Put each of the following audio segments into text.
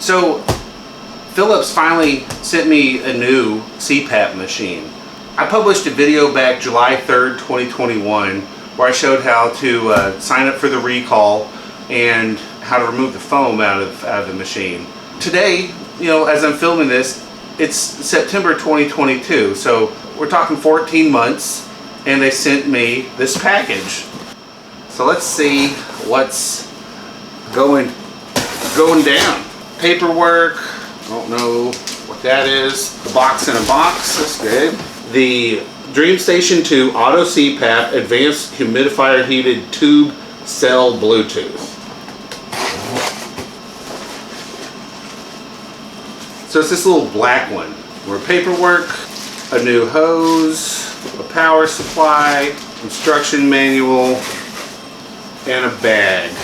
So Philips finally sent me a new CPAP machine. I published a video back July 3rd, 2021 where I showed how to sign up for the recall and how to remove the foam out of the machine. Today, as I'm filming this, it's September 2022, so we're talking 14 months, and they sent me this package. So let's see what's going down. Paperwork, I don't know what that is. The box in a box, that's good. The DreamStaion 2 Auto CPAP Advanced Humidifier Heated Tube Cell Bluetooth. So it's this little black one. More paperwork, a new hose, a power supply, instruction manual, and a bag.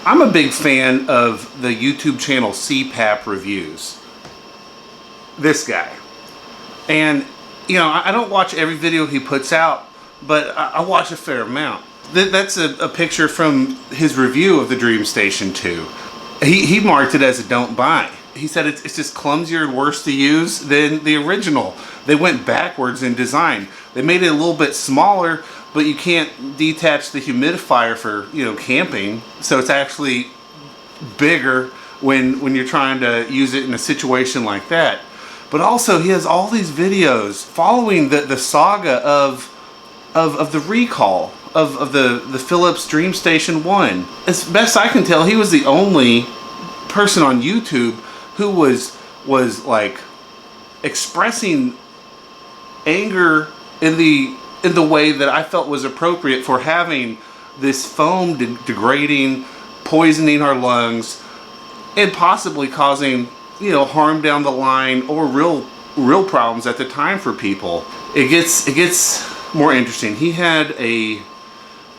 I'm a big fan of the YouTube channel CPAP Reviews. This guy. And I don't watch every video he puts out, but I watch a fair amount. That's a picture from his review of the DreamStaion 2. He marked it as a don't buy. He said it's just clumsier and worse to use than the original. They went backwards in design. They made it a little bit smaller, but you can't detach the humidifier for camping. So it's actually bigger when you're trying to use it in a situation like that. But also he has all these videos following the saga of the recall of the Philips DreamStaion 1. As best I can tell, he was the only person on YouTube who was like expressing anger in the way that I felt was appropriate for having this foam degrading, poisoning our lungs, and possibly causing harm down the line or real problems at the time for people. It gets more interesting. He had a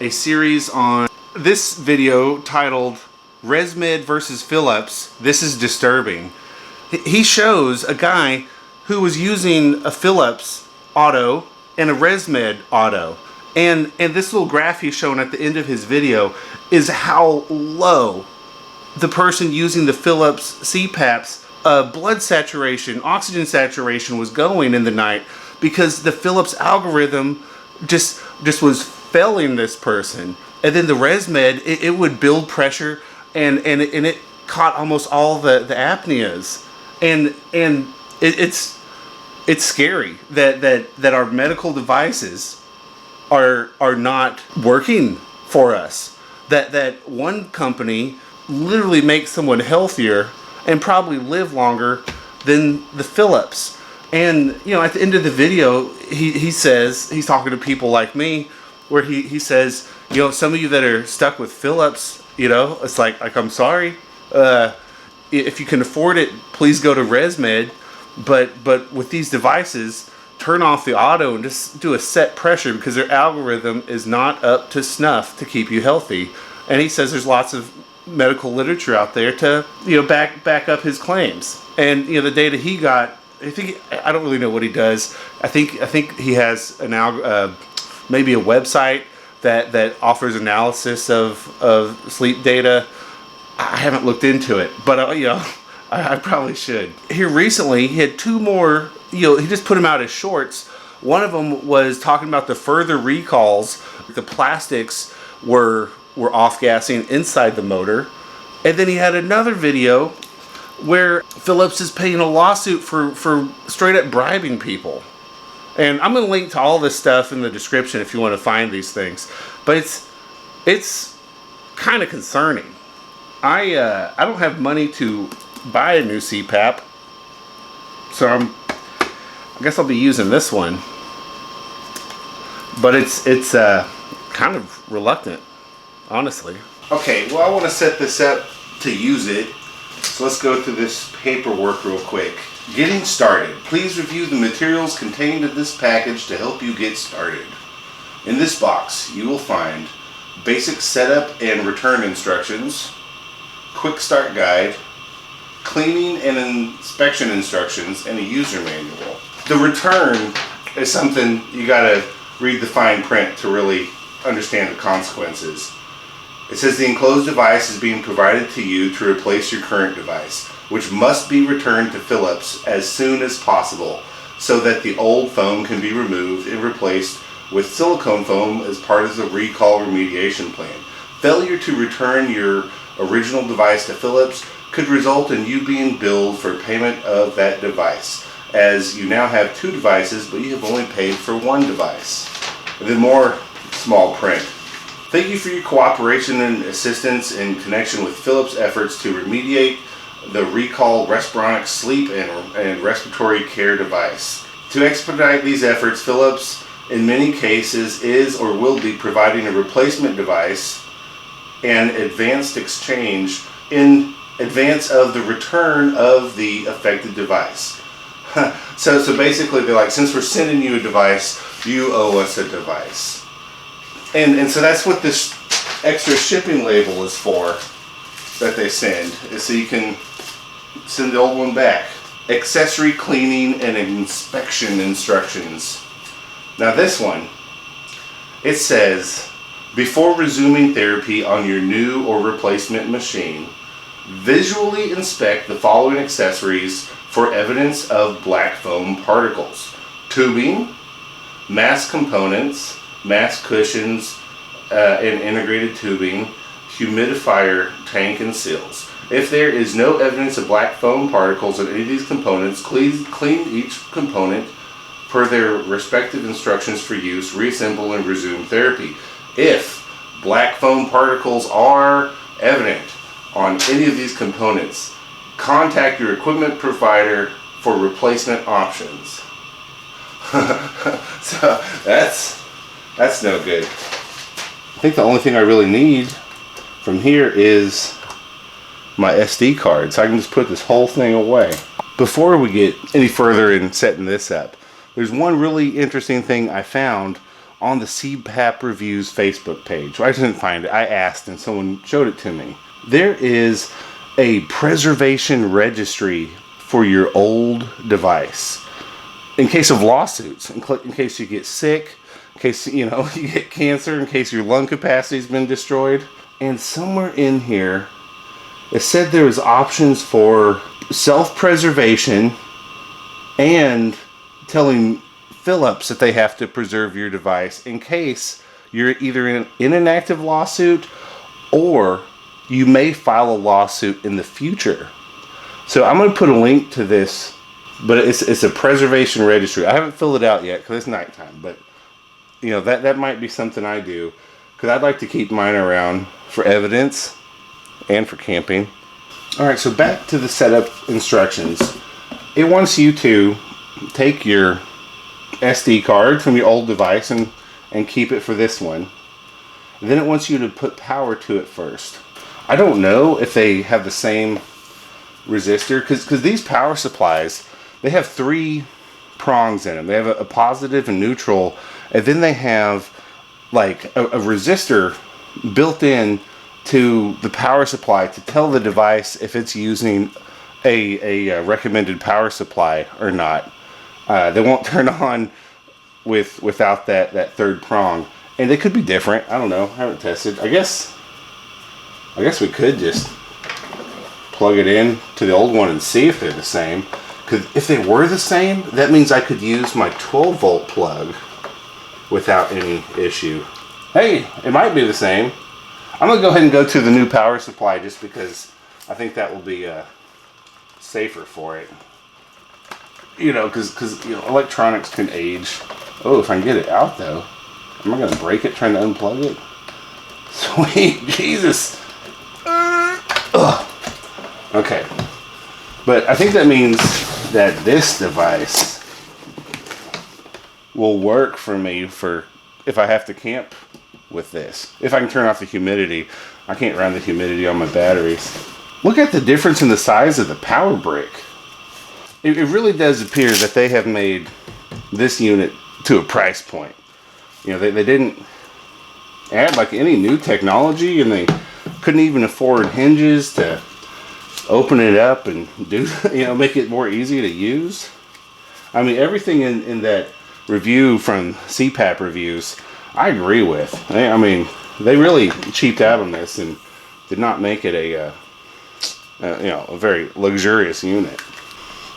series on this video titled ResMed versus Philips. This is disturbing. He shows a guy who was using a Philips Auto and a ResMed Auto, and this little graph he's shown at the end of his video is how low the person using the Philips CPAP's blood saturation, oxygen saturation was going in the night, because the Philips algorithm just was failing this person. And then the ResMed, it would build pressure and it caught almost all the apneas. And it's scary that our medical devices are not working for us. That one company literally makes someone healthier and probably live longer than the Philips. And at the end of the video, he says, he's talking to people like me, where he says, some of you that are stuck with Philips, it's like I'm sorry, if you can afford it, please go to ResMed, but with these devices, turn off the auto and just do a set pressure, because their algorithm is not up to snuff to keep you healthy. And he says there's lots of medical literature out there to back up his claims. And the data he got, I don't really know what he does. I think he has maybe a website that offers analysis of sleep data. I haven't looked into it, but I probably should. Here recently, he had two more. He just put them out as shorts. One of them was talking about the further recalls. The plastics were off-gassing inside the motor. And then he had another video where Philips is paying a lawsuit for straight up bribing people. And I'm going to link to all this stuff in the description if you want to find these things. But it's kind of concerning. I don't have money to buy a new CPAP, so I guess I'll be using this one. But it's kind of reluctant, honestly. Okay, well, I want to set this up to use it, so let's go through this paperwork real quick. Getting started. Please review the materials contained in this package to help you get started. In this box, you will find basic setup and return instructions, quick start guide, cleaning and inspection instructions, and a user manual. The return is something you gotta read the fine print to really understand the consequences. It says the enclosed device is being provided to you to replace your current device, which must be returned to Philips as soon as possible so that the old foam can be removed and replaced with silicone foam as part of the recall remediation plan. Failure to return your original device to Philips could result in you being billed for payment of that device, as you now have 2 devices but you have only paid for 1 device. And then more small print. Thank you for your cooperation and assistance in connection with Philips' efforts to remediate the recalled Respironics sleep and respiratory care device. To expedite these efforts, Philips in many cases is or will be providing a replacement device and advanced exchange in advance of the return of the affected device. So basically they're like, since we're sending you a device, you owe us a device. And so that's what this extra shipping label is for that they send, is so you can send the old one back. Accessory cleaning and inspection instructions. Now this one, it says, before resuming therapy on your new or replacement machine, visually inspect the following accessories for evidence of black foam particles: tubing, mask components, mask cushions, and integrated tubing, humidifier tank and seals. If there is no evidence of black foam particles in any of these components, clean each component per their respective instructions for use, reassemble and resume therapy. If black foam particles are evident on any of these components, contact your equipment provider for replacement options. So that's no good. I think the only thing I really need from here is my SD card, so I can just put this whole thing away. Before we get any further in setting this up, there's one really interesting thing I found on the CPAP Reviews Facebook page. I didn't find it. I asked and someone showed it to me. There is a preservation registry for your old device in case of lawsuits, in case you get sick, in case you get cancer, in case your lung capacity's been destroyed. And somewhere in here it said there was options for self-preservation and telling Philips that they have to preserve your device in case you're either in an active lawsuit or you may file a lawsuit in the future. So I'm going to put a link to this, but it's a preservation registry. I haven't filled it out yet because it's nighttime, but that might be something I do, because I'd like to keep mine around for evidence and for camping. Alright, so back to the setup instructions. It wants you to take your SD card from your old device and keep it for this one. And then it wants you to put power to it first. I don't know if they have the same resistor, because these power supplies, they have 3 prongs in them. They have a positive and neutral, and then they have like a resistor built in to the power supply to tell the device if it's using a recommended power supply or not. They won't turn on without that 3rd prong, and they could be different. I don't know. I haven't tested. I guess we could just plug it in to the old one and see if they're the same. Because if they were the same, that means I could use my 12-volt plug without any issue. Hey, it might be the same. I'm gonna go ahead and go to the new power supply just because I think that will be safer for it. Because electronics can age. Oh, if I can get it out though. Am I gonna break it trying to unplug it? Sweet Jesus. Okay. But I think that means that this device will work for me for if I have to camp with this. If I can turn off the humidity. I can't run the humidity on my batteries. Look at the difference in the size of the power brick. It really does appear that they have made this unit to a price point. They didn't add like any new technology, and they couldn't even afford hinges to open it up and do, make it more easy to use. I mean, everything in that review from CPAP Reviews, I agree with. I mean, They really cheaped out on this and did not make it a a very luxurious unit.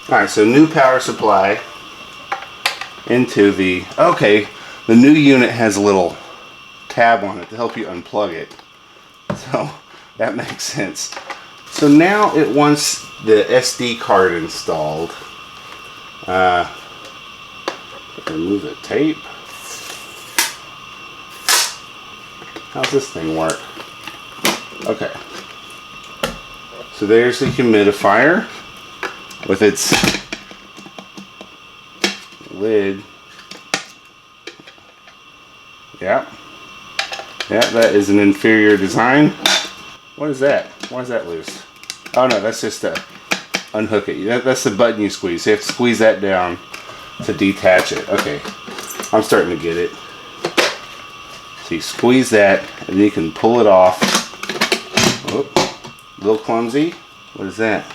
All right, so new power supply into the, okay, the new unit has a little tab on it to help you unplug it. So that makes sense. So now it wants the SD card installed. Remove the tape. How's this thing work? Okay. So there's the humidifier with its lid. Yeah. Yeah, that is an inferior design. What is that? Why is that loose? Oh no, that's just to unhook it. That's the button you squeeze. So you have to squeeze that down to detach it. Okay, I'm starting to get it. So you squeeze that and you can pull it off. Oh, a little clumsy. What is that?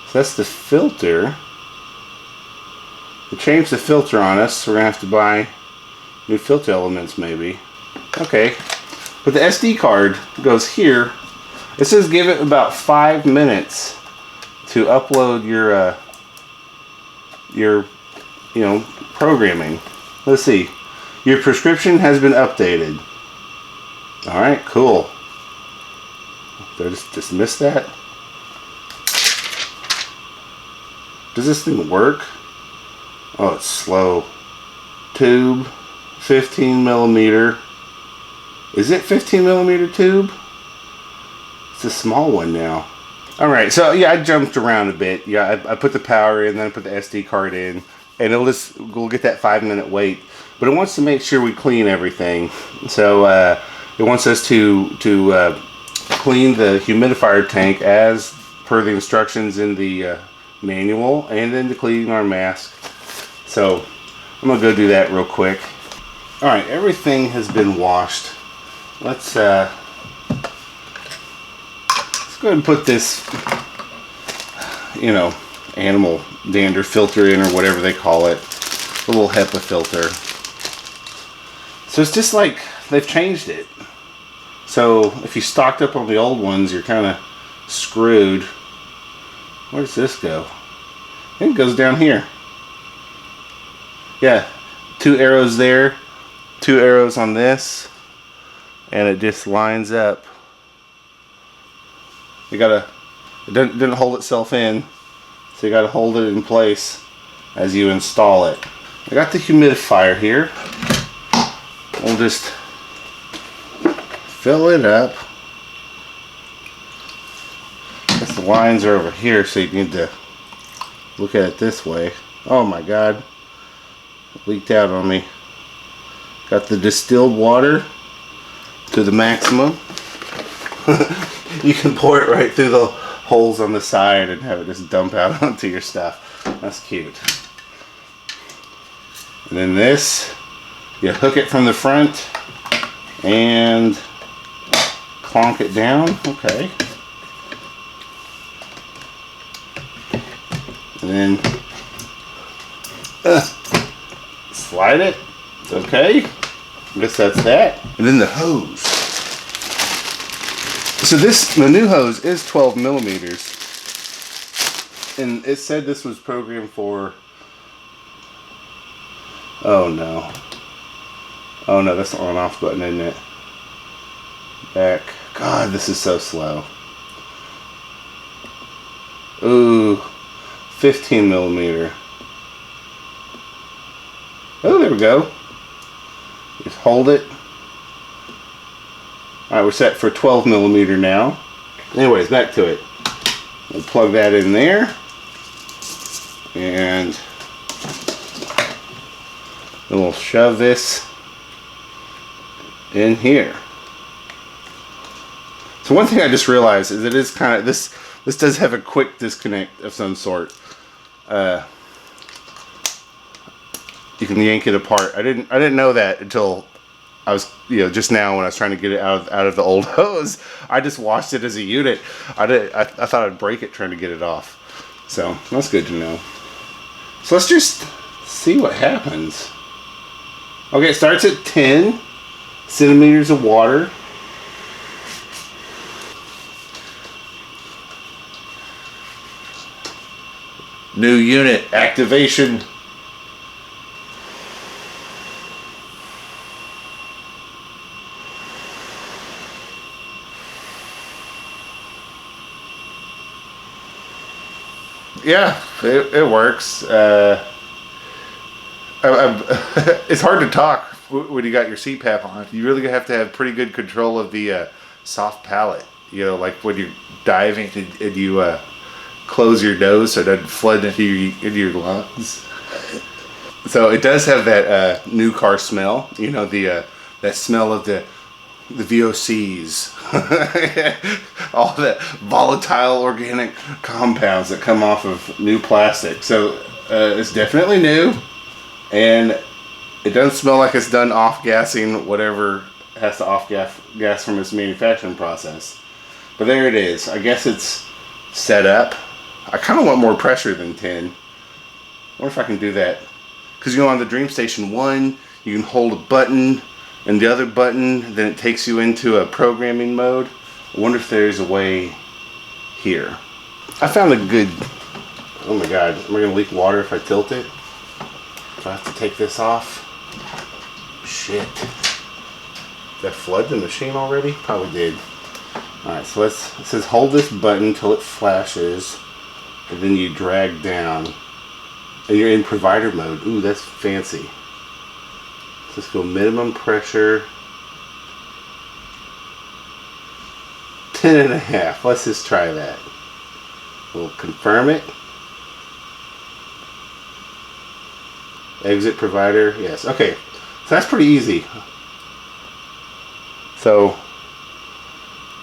So that's the filter. To change the filter on us, we're gonna have to buy new filter elements maybe. Okay, but the SD card goes here. It says give it about 5 minutes to upload your programming. Let's see. Your prescription has been updated. All right, cool. Did I just dismiss that? Does this thing work? Oh, it's slow. Tube, 15 millimeter. Is it 15 millimeter tube? It's a small one now. All right, so yeah, I jumped around a bit. Yeah, I put the power in, then I put the SD card in, and we'll get that 5 minute wait. But it wants to make sure we clean everything. So it wants us to clean the humidifier tank as per the instructions in the manual, and then to clean our mask. So I'm gonna go do that real quick. All right, everything has been washed. Let's go ahead and put this, animal dander filter in, or whatever they call it, a little HEPA filter. So it's just like they've changed it. So if you stocked up on the old ones, you're kind of screwed. Where does this go? I think it goes down here. Yeah, 2 arrows there, 2 arrows on this, and it just lines up. It didn't hold itself in, so you gotta hold it in place as you install it. I got the humidifier here. We'll just fill it up. Guess the lines are over here, so you need to look at it this way. Oh my God, it leaked out on me. Got the distilled water to the maximum. You can pour it right through the holes on the side and have it just dump out onto your stuff. That's cute. And then this, you hook it from the front and clonk it down. Okay. And then slide it. It's okay. I guess that's that. And then the hose. So the new hose is 12 millimeters. And it said this was programmed for, oh no, that's the on off button, isn't it? Back. God, this is so slow. Ooh, 15 millimeter. Oh, there we go. Just hold it. Alright, we're set for 12 millimeter now. Anyways, back to it. We'll plug that in there. And then we'll shove this in here. So one thing I just realized is it is kind of, this does have a quick disconnect of some sort. You can yank it apart. I didn't know that until I was, just now when I was trying to get it out of the old hose. I just washed it as a unit. I thought I'd break it trying to get it off. So that's good to know. So let's just see what happens. Okay, it starts at 10 centimeters of water. New unit activation. Yeah, it works. It's hard to talk when you got your CPAP on. You really have to have pretty good control of the soft palate. You know, like when you're diving and you close your nose so it doesn't flood into your lungs. So it does have that new car smell. You know, the that smell of the VOCs, all the volatile organic compounds that come off of new plastic. So it's definitely new, and it doesn't smell like it's done off-gassing whatever has to off-gas from its manufacturing process. But there it is. I guess it's set up. I kind of want more pressure than 10. I wonder if I can do that. Because, you know, on the DreamStaion 1, you can hold a button and the other button, then it takes you into a programming mode. I wonder if there's a way here. I found a good... Oh my god, am I going to leak water if I tilt it? Do I have to take this off? Shit. Did that flood the machine already? Probably did. Alright, so it says hold this button until it flashes, and then you drag down. And you're in provider mode. Ooh, that's fancy. Let's go minimum pressure. 10.5. Let's just try that. We'll confirm it. Exit provider. Yes. Okay. So that's pretty easy. So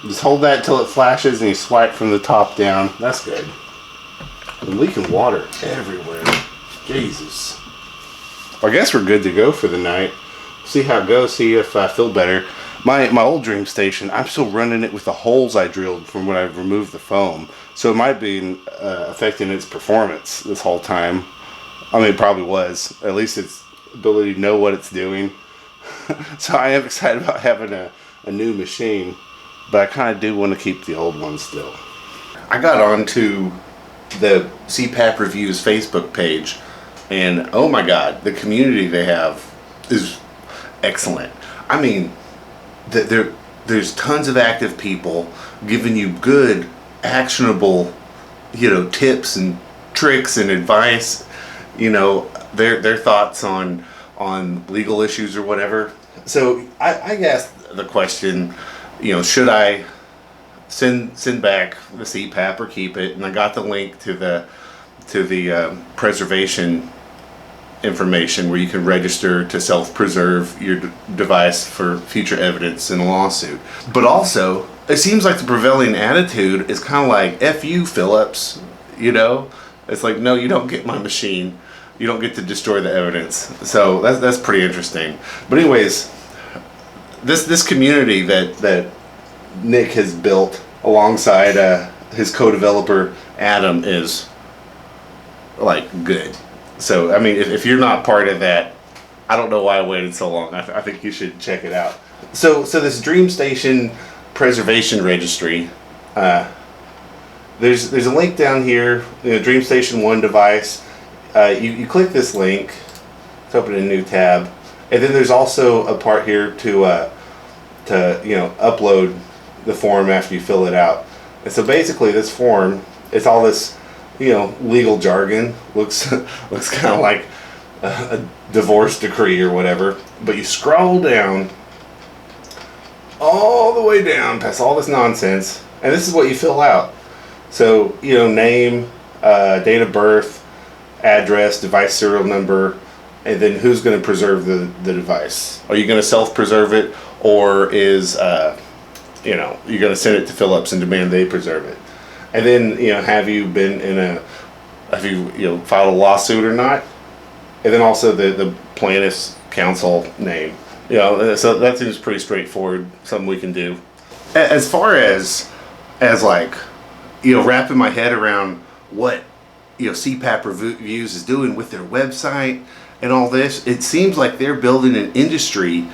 just hold that till it flashes and you swipe from the top down. That's good. I'm leaking water everywhere. Jesus. Well, I guess we're good to go for the night. See how it goes, see if I feel better. My old DreamStaion, I'm still running it with the holes I drilled from when I removed the foam. So it might be affecting its performance this whole time. I mean, it probably was. At least its ability to know what it's doing. So I am excited about having a new machine. But I kind of do want to keep the old one still. I got onto the CPAP Reviews Facebook page. And oh my god, the community they have is excellent. I mean, there's tons of active people giving you good, actionable, you know, tips and tricks and advice. You know, their thoughts on legal issues or whatever. So I asked the question, you know, should I send back the CPAP or keep it? And I got the link to the preservation information where you can register to self-preserve your device for future evidence in a lawsuit. But also, it seems like the prevailing attitude is kind of like, F you, Phillips, you know? It's like, no, you don't get my machine. You don't get to destroy the evidence. So that's pretty interesting. But anyways, this community that Nick has built alongside his co-developer Adam is like good. So I mean, if you're not part of that, I don't know why I waited so long. I think you should check it out. So this DreamStaion preservation registry, there's a link down here, you know, DreamStaion 1 device. You click this link to open a new tab, and then there's also a part here to you know, upload the form after you fill it out. And so basically this form, it's all this, you know, legal jargon. Looks kind of like a divorce decree or whatever. But you scroll down, all the way down past all this nonsense, and this is what you fill out. So, you know, name, date of birth, address, device serial number, and then who's going to preserve the device. Are you going to self-preserve it, or is, you know, you're going to send it to Phillips and demand they preserve it? And then, you know, have you filed a lawsuit or not? And then also the plaintiff's counsel name. You know, so that seems pretty straightforward, something we can do. As far as like, you know, wrapping my head around what, you know, CPAP Reviews is doing with their website and all this. It seems like they're building an industry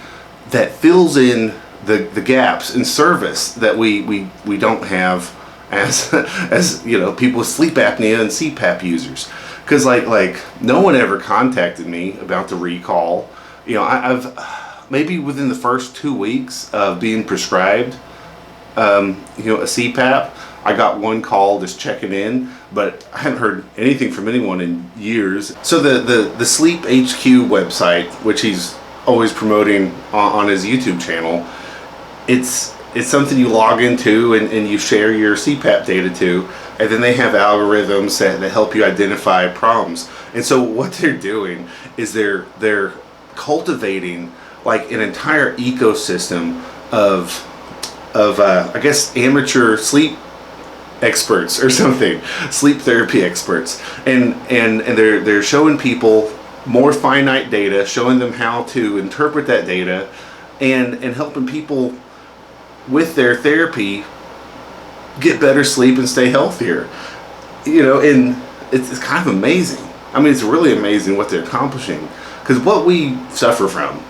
that fills in the gaps in service that we don't have as as you know, people with sleep apnea and CPAP users. Because like no one ever contacted me about the recall. You know, I've maybe within the first 2 weeks of being prescribed you know, a CPAP, I got one call just checking in, but I haven't heard anything from anyone in years. So the SleepHQ website, which he's always promoting on his YouTube channel, it's something you log into and you share your CPAP data to, and then they have algorithms that help you identify problems. And so what they're doing is they're cultivating like an entire ecosystem of I guess amateur sleep experts or something, sleep therapy experts, and they're showing people more finite data, showing them how to interpret that data, and helping people with their therapy get better sleep and stay healthier. You know, and it's kind of amazing. I mean, it's really amazing what they're accomplishing, because what we suffer from,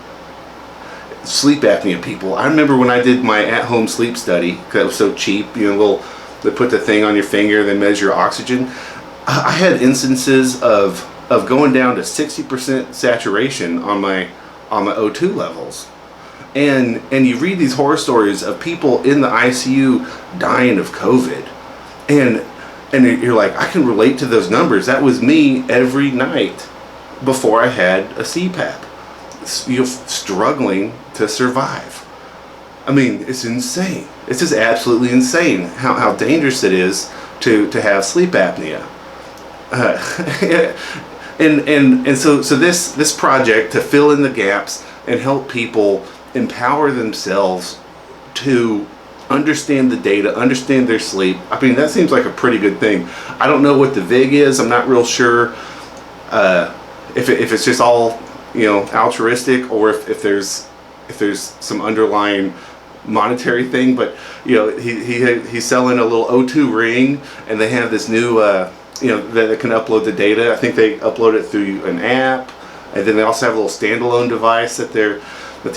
sleep apnea people. I remember when I did my at-home sleep study, because it was so cheap, you know, they put the thing on your finger, they measure oxygen. I had instances of going down to 60% saturation on my O2 levels. And you read these horror stories of people in the ICU dying of COVID. And you're like, I can relate to those numbers. That was me every night before I had a CPAP. You're struggling to survive. I mean, it's insane. It's just absolutely insane how dangerous it is to have sleep apnea. And so this project to fill in the gaps and help people empower themselves to understand the data, understand their sleep. I mean, that seems like a pretty good thing. I don't know what the VIG is. I'm not real sure if it's just all, you know, altruistic, or if there's some underlying monetary thing. But you know, he's selling a little O2 ring, and they have this new you know, that can upload the data. I think they upload it through an app, and then they also have a little standalone device that they're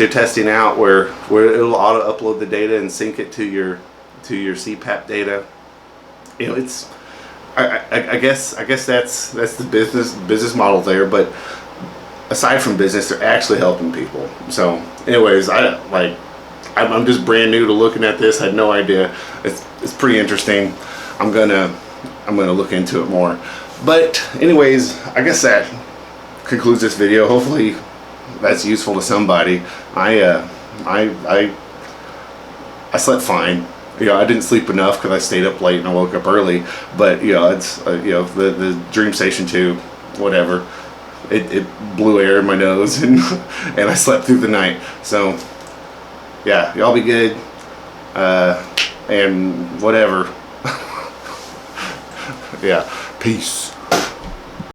testing out where it'll auto upload the data and sync it to your CPAP data. You know, it's I guess that's the business model there. But aside from business, they're actually helping people. So anyways, I'm just brand new to looking at this. I had no idea. It's pretty interesting. I'm gonna look into it more. But anyways, I guess that concludes this video. Hopefully that's useful to somebody. I slept fine. You know, I didn't sleep enough because I stayed up late and I woke up early. But you know, it's you know, the DreamStaion 2, whatever, it blew air in my nose, and I slept through the night. So yeah, y'all be good, and whatever. Yeah, peace.